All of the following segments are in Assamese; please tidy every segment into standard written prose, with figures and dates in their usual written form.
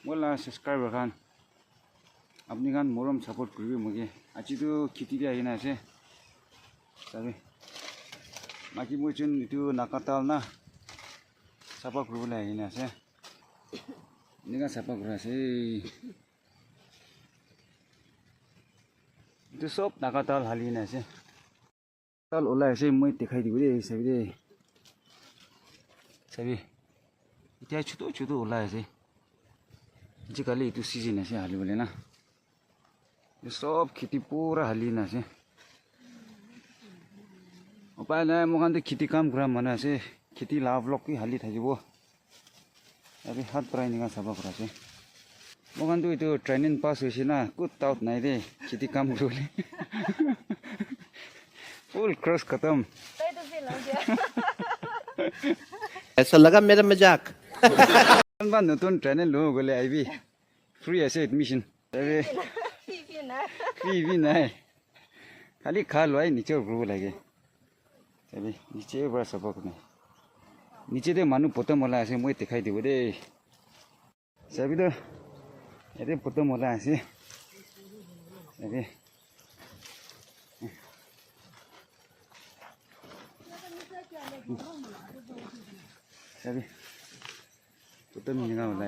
মোলা সাবস্ক্রাইবার খান আপনি খান মরম সাপোর্ট করবে মুগে আজি তো খেতি দিয়ে আইনা আছে সাবে মাকি মুচুন ইটু নাকাতাল না সাপা করবলে আইনা আছে নিগা সাপা করে আছে ইটু সব নাকাতাল হালিনা আছে তাল ওলা আছে মই দেখাই দিব রে সাবে সাবে ইটা ছোটো ছোটো ওলা আছে আজিকালি ইটু সিজন আছে হালিবলে না সব খেতি পুরা হালিনা আছে উপায় নাই মোখানতে খেতি কাম কৰা মানুহ আছে খেতি লাভ লকি হালি থাকিব আৰু হাত প্ৰায় নিগা চাবা কৰা আছে মোখানটো এইটো ট্ৰেইনিং পাছ হৈছে না কুত তাউত নাই দে খেতি কাম কৰিবলৈ ফুল क्रॉस खत्म ऐसा लगा मेरा मजाक নতুন ট্ৰেইনিং লৈ গলে আইবি ফ্ৰী আছে এডমিশন ফ্ৰী নাই খালি খা লৈ নিচে ঘূৰিব লাগে সাবি নিচে বড় সবক নাই নিচে দে মানু পতম ওলা আছে মই দেখাই দিব দে সাবি তো এতে পতম ওলা আছে সাবি সাবি পতম নিগা ওলা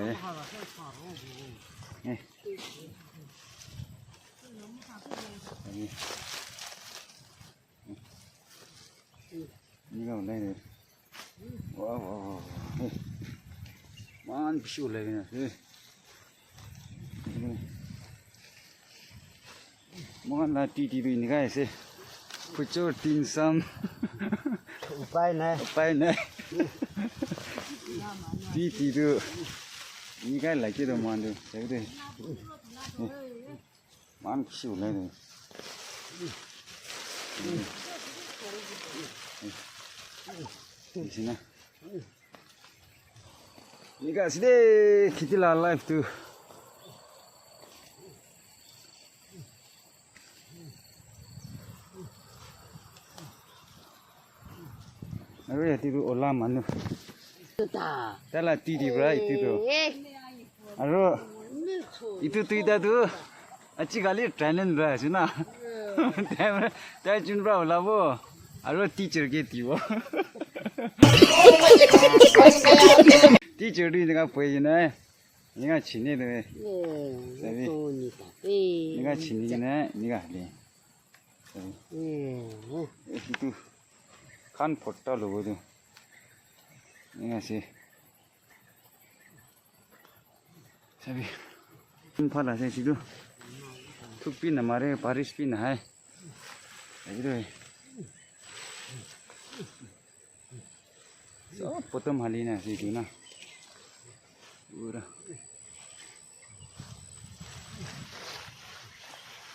niga ulai de wow wow man bishi ulai na mohan la ti bi niga ase pucho tin sam उपाय नहीं ti do niga like de man de sai de man bishi ulai de Sini. Ni kat sini kita lah live tu. Aku ya tidur olah mana? Tak lah tidur berai itu tu. Aduh, itu dah tu. Aci kali training berai sih na. Tapi cuma olah bo. Aduh teacher gitu. teacher ni dengan apa je na? Dengan cini tu. Sabi. Dengan cini na, dengan ni. Itu kan foto logo tu. Dengan si. Sabi. Apa lah saya situ? Tu pin हमारे Paris pin है. Itu. So, potong halina situ na. Pura.